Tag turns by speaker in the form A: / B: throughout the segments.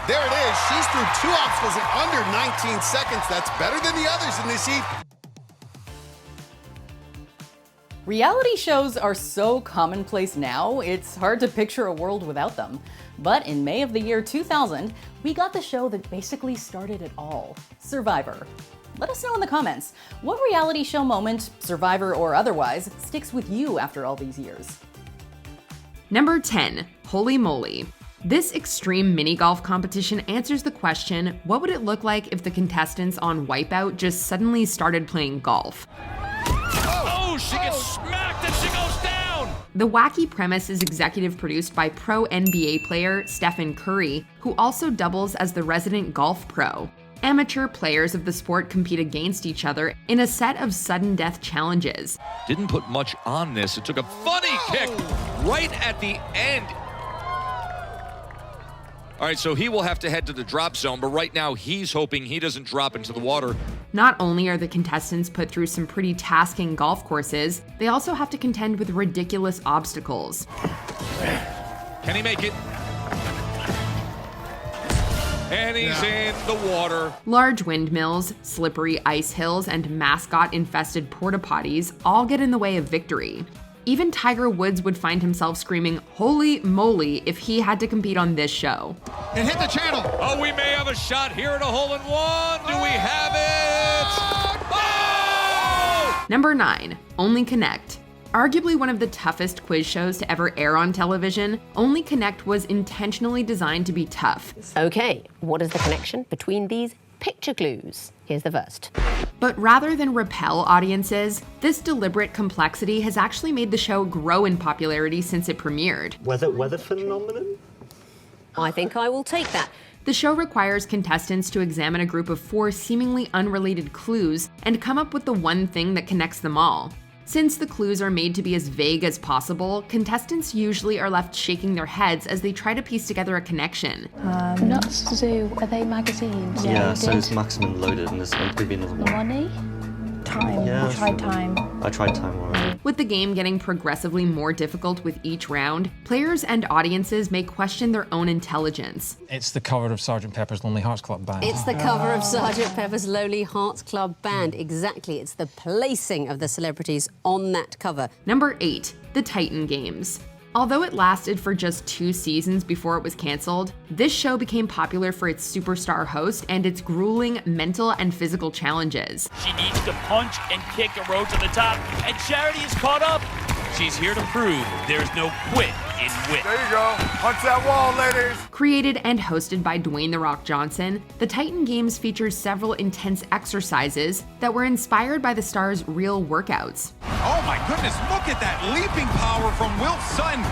A: There it is. She's through 2 obstacles in under 19 seconds. That's better than the others in this heat.
B: Reality shows are so commonplace now, it's hard to picture a world without them. But in May of the year 2000, we got the show that basically started it all, Survivor. Let us know in the comments, what reality show moment, Survivor or otherwise, sticks with you after all these years?
C: Number 10, Holy Moly. This extreme mini-golf competition answers the question, what would it look like if the contestants on Wipeout just suddenly started playing golf?
D: Oh, she gets smacked and she goes down!
C: The wacky premise is executive produced by pro NBA player Stephen Curry, who also doubles as the resident golf pro. Amateur players of the sport compete against each other in a set of sudden death challenges.
D: Didn't put much on this. It took a funny kick right at the end. All right, so he will have to head to the drop zone, but right now he's hoping he doesn't drop into the water.
C: Not only are the contestants put through some pretty tasking golf courses, they also have to contend with ridiculous obstacles.
D: Can he make it? And he's in the water.
C: Large windmills, slippery ice hills, and mascot-infested porta potties all get in the way of victory. Even Tiger Woods would find himself screaming, "Holy moly," if he had to compete on this show.
E: And hit the channel.
D: Oh, we may have a shot here at a hole-in-one. Do we have it? Oh!
C: Number 9, Only Connect. Arguably one of the toughest quiz shows to ever air on television, Only Connect was intentionally designed to be tough.
F: Okay, what is the connection between these picture clues? Here's the first.
C: But rather than repel audiences, this deliberate complexity has actually made the show grow in popularity since it premiered.
G: Weather phenomenon?
F: I think I will take that.
C: The show requires contestants to examine a group of 4 seemingly unrelated clues and come up with the one thing that connects them all. Since the clues are made to be as vague as possible, contestants usually are left shaking their heads as they try to piece together a connection.
H: Nuts Zoo, are they magazines?
G: Yeah, so it's Maximum Loaded, and there's going to be another one.
H: Money? Time.
G: Yeah,
H: I tried time.
G: I tried time already.
C: With the game getting progressively more difficult with each round, players and audiences may question their own intelligence.
E: It's the cover of Sgt. Pepper's Lonely Hearts Club Band.
F: It's the cover of Sgt. Pepper's Lonely Hearts Club Band. Exactly, it's the placing of the celebrities on that cover.
C: Number 8, The Titan Games. Although it lasted for just 2 seasons before it was canceled, this show became popular for its superstar host and its grueling mental and physical challenges.
I: She needs to punch and kick a road to the top, and Charity is caught up. She's here to prove there's no quit in wit.
A: There you go. Punch that wall, ladies.
C: Created and hosted by Dwayne "The Rock" Johnson, the Titan Games features several intense exercises that were inspired by the star's real workouts.
J: Oh my goodness, look at that leaping power from Will Sutton.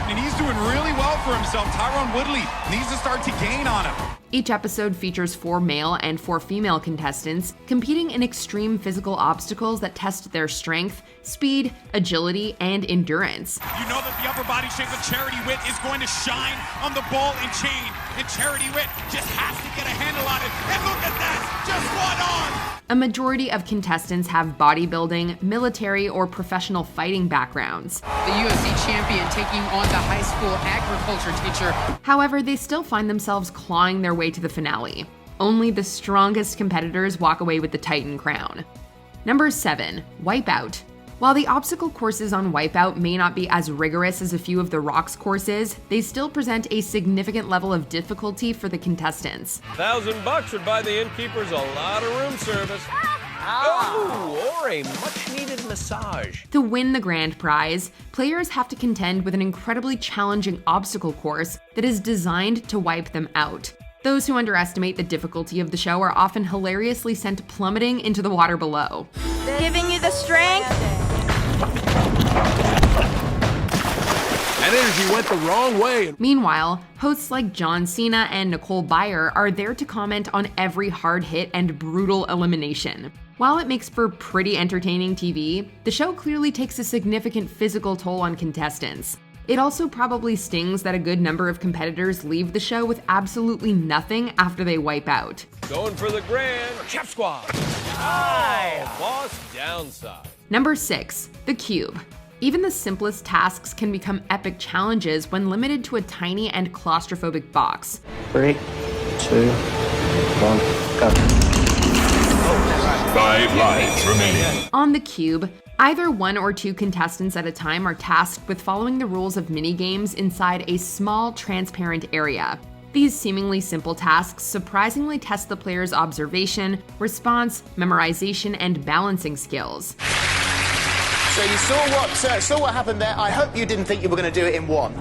J: And he's doing really well for himself. Tyron Woodley needs to start to gain on him.
C: Each episode features 4 male and 4 female contestants competing in extreme physical obstacles that test their strength, speed, agility, and endurance.
J: You know that the upper body shape of Charity Witt is going to shine on the ball and chain. And Charity Witt just has to get a handle on it. And look at that, just one on.
C: A majority of contestants have bodybuilding, military, or professional fighting backgrounds.
K: The UFC champion taking on the high school agriculture teacher.
C: However, they still find themselves clawing their way to the finale. Only the strongest competitors walk away with the Titan crown. Number 7, Wipeout. While the obstacle courses on Wipeout may not be as rigorous as a few of the Rock's courses, they still present a significant level of difficulty for the contestants.
L: $1,000 would buy the innkeepers a lot of room service. Oh, or a much-needed massage.
C: To win the grand prize, players have to contend with an incredibly challenging obstacle course that is designed to wipe them out. Those who underestimate the difficulty of the show are often hilariously sent plummeting into the water below.
M: Giving you the strength.
L: That energy went the wrong way.
C: Meanwhile, hosts like John Cena and Nicole Byer are there to comment on every hard hit and brutal elimination. While it makes for pretty entertaining TV, the show clearly takes a significant physical toll on contestants. It also probably stings that a good number of competitors leave the show with absolutely nothing after they wipe out.
L: Going for the grand chef squad. Oh, boss downside.
C: Number 6, The Cube. Even the simplest tasks can become epic challenges when limited to a tiny and claustrophobic box.
G: 3, 2, 1, go.
N: 5 lives remaining.
C: On the cube, either 1 or 2 contestants at a time are tasked with following the rules of minigames inside a small, transparent area. These seemingly simple tasks surprisingly test the player's observation, response, memorization, and balancing skills.
O: So you saw what happened there. I hope you didn't think you were going to do it in one.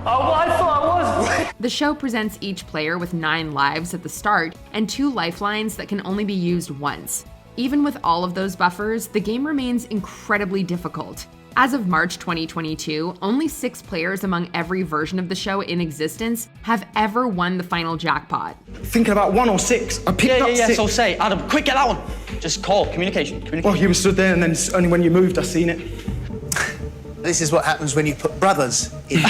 P: Oh, well, I thought I was.
C: The show presents each player with 9 lives at the start and 2 lifelines that can only be used once. Even with all of those buffers, the game remains incredibly difficult. As of March 2022, only 6 players among every version of the show in existence have ever won the final jackpot.
P: Thinking about 1 or 6. I picked up 6.
Q: So say, Adam, quick, get that one. Just call, communication.
P: Well, he was stood there, and then it's only when you moved I seen it.
O: This is what happens when you put brothers in.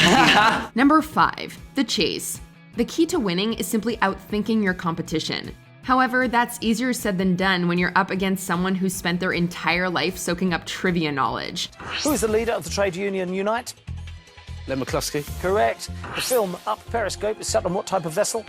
C: Number 5, the chase. The key to winning is simply outthinking your competition. However, that's easier said than done when you're up against someone who's spent their entire life soaking up trivia knowledge.
R: Who is the leader of the trade union Unite?
S: Len McCluskey.
R: Correct. The film Up Periscope is set on what type of vessel?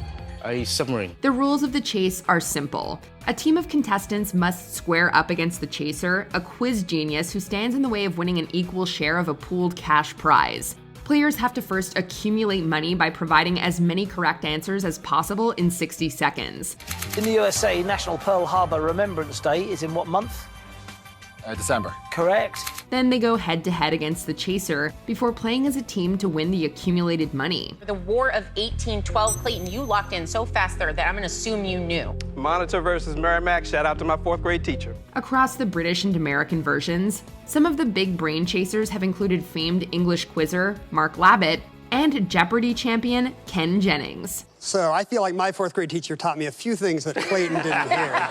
S: A submarine.
C: The rules of the chase are simple. A team of contestants must square up against the chaser, a quiz genius who stands in the way of winning an equal share of a pooled cash prize. Players have to first accumulate money by providing as many correct answers as possible in 60 seconds.
R: In the USA, National Pearl Harbor Remembrance Day is in what month?
S: December.
R: Correct.
C: Then they go head-to-head against the chaser before playing as a team to win the accumulated money.
T: For the War of 1812, Clayton, you locked in so fast there that I'm gonna assume you knew.
U: Monitor versus Merrimack, shout out to my 4th grade teacher.
C: Across the British and American versions, some of the big brain chasers have included famed English quizzer Mark Labbit and Jeopardy champion Ken Jennings.
V: So I feel like my 4th grade teacher taught me a few things that Clayton didn't hear.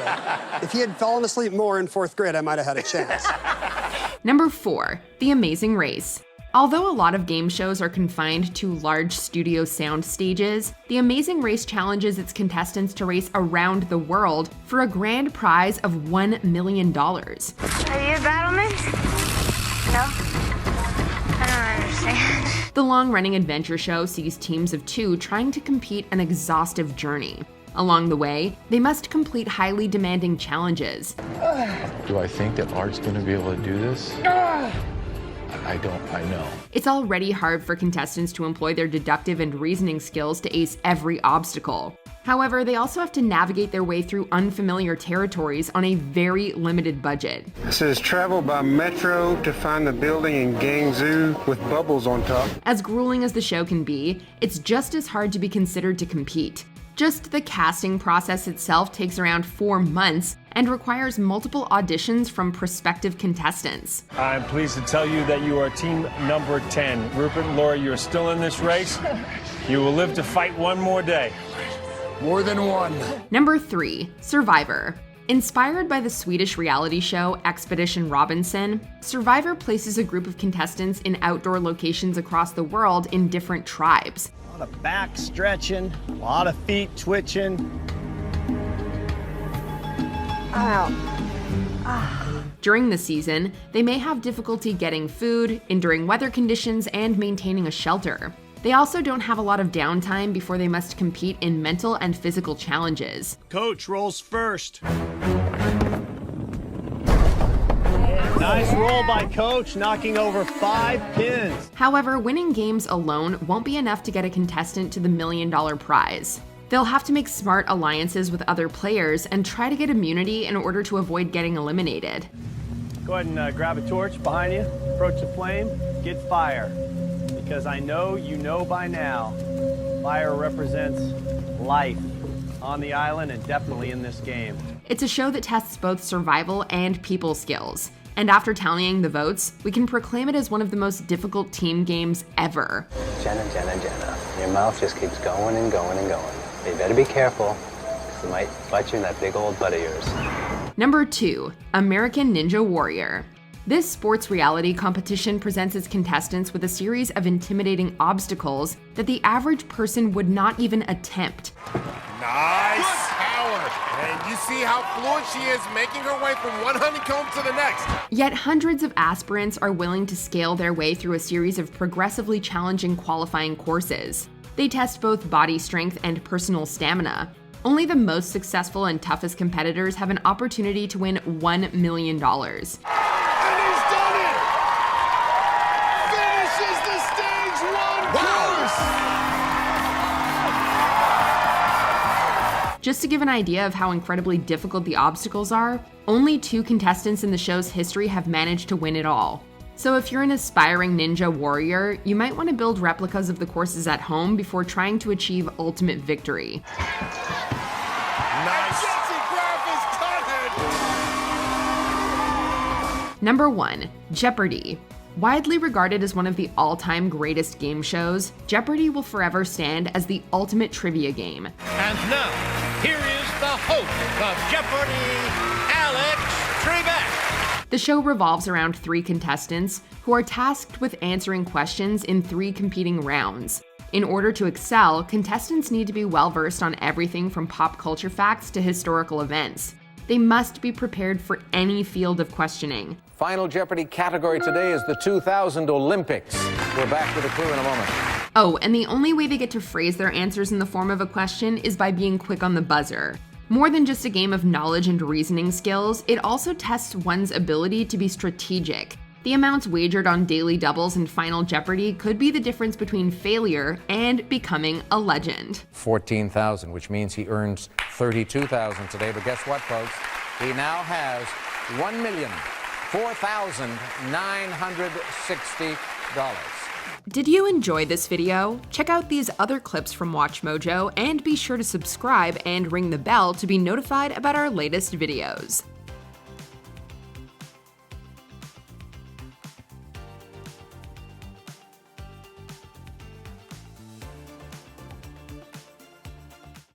V: But if he had fallen asleep more in 4th grade, I might have had a chance.
C: Number 4, The Amazing Race. Although a lot of game shows are confined to large studio sound stages, The Amazing Race challenges its contestants to race around the world for a grand prize of $1 million.
M: Are you a battlement? No? I don't understand.
C: The long-running adventure show sees teams of 2 trying to complete an exhaustive journey. Along the way, they must complete highly demanding challenges.
W: Do I think that Art's gonna be able to do this? I know.
C: It's already hard for contestants to employ their deductive and reasoning skills to ace every obstacle. However, they also have to navigate their way through unfamiliar territories on a very limited budget.
X: It says travel by metro to find the building in Guangzhou with bubbles on top.
C: As grueling as the show can be, it's just as hard to be considered to compete. Just the casting process itself takes around 4 months and requires multiple auditions from prospective contestants.
L: I'm pleased to tell you that you are team number 10. Rupert and Laura, you're still in this race. You will live to fight one more day.
A: More than one.
C: Number 3, Survivor. Inspired by the Swedish reality show Expedition Robinson, Survivor places a group of contestants in outdoor locations across the world in different tribes.
Y: A lot of back stretching, a lot of feet twitching.
C: During the season, they may have difficulty getting food, enduring weather conditions, and maintaining a shelter. They also don't have a lot of downtime before they must compete in mental and physical challenges.
Y: Coach rolls first. Nice roll by Coach, knocking over 5 pins.
C: However, winning games alone won't be enough to get a contestant to the $1 million prize. They'll have to make smart alliances with other players and try to get immunity in order to avoid getting eliminated.
Y: Go ahead and grab a torch behind you, approach the flame, get fire. Because I know you know by now, fire represents life on the island and definitely in this game.
C: It's a show that tests both survival and people skills. And after tallying the votes, we can proclaim it as one of the most difficult team games ever.
Z: Jenna, your mouth just keeps going and going and going. But you better be careful, because it might bite you in that big old butt of yours.
C: Number 2, American Ninja Warrior. This sports reality competition presents its contestants with a series of intimidating obstacles that the average person would not even attempt.
A: Nice power. And you see how fluent she is, making her way from one honeycomb to the next.
C: Yet hundreds of aspirants are willing to scale their way through a series of progressively challenging qualifying courses. They test both body strength and personal stamina. Only the most successful and toughest competitors have an opportunity to win $1 million.
A: And he's done it! Finishes the stage 1 course!
C: Just to give an idea of how incredibly difficult the obstacles are, only 2 contestants in the show's history have managed to win it all. So if you're an aspiring ninja warrior, you might want to build replicas of the courses at home before trying to achieve ultimate victory.
A: Nice.
C: Number 1. Jeopardy! Widely regarded as one of the all-time greatest game shows, Jeopardy will forever stand as the ultimate trivia game.
B: And now, here is the host of Jeopardy, Alex Trebek.
C: The show revolves around 3 contestants who are tasked with answering questions in 3 competing rounds. In order to excel, contestants need to be well-versed on everything from pop culture facts to historical events. They must be prepared for any field of questioning.
D: Final Jeopardy category today is the 2000 Olympics. We're back with a clue in a moment.
C: Oh, and the only way they get to phrase their answers in the form of a question is by being quick on the buzzer. More than just a game of knowledge and reasoning skills, it also tests one's ability to be strategic. The amounts wagered on Daily Doubles and Final Jeopardy could be the difference between failure and becoming a legend.
D: 14,000, which means he earns 32,000 today. But guess what, folks? He now has $1,004,960.
C: Did you enjoy this video? Check out these other clips from WatchMojo and be sure to subscribe and ring the bell to be notified about our latest videos.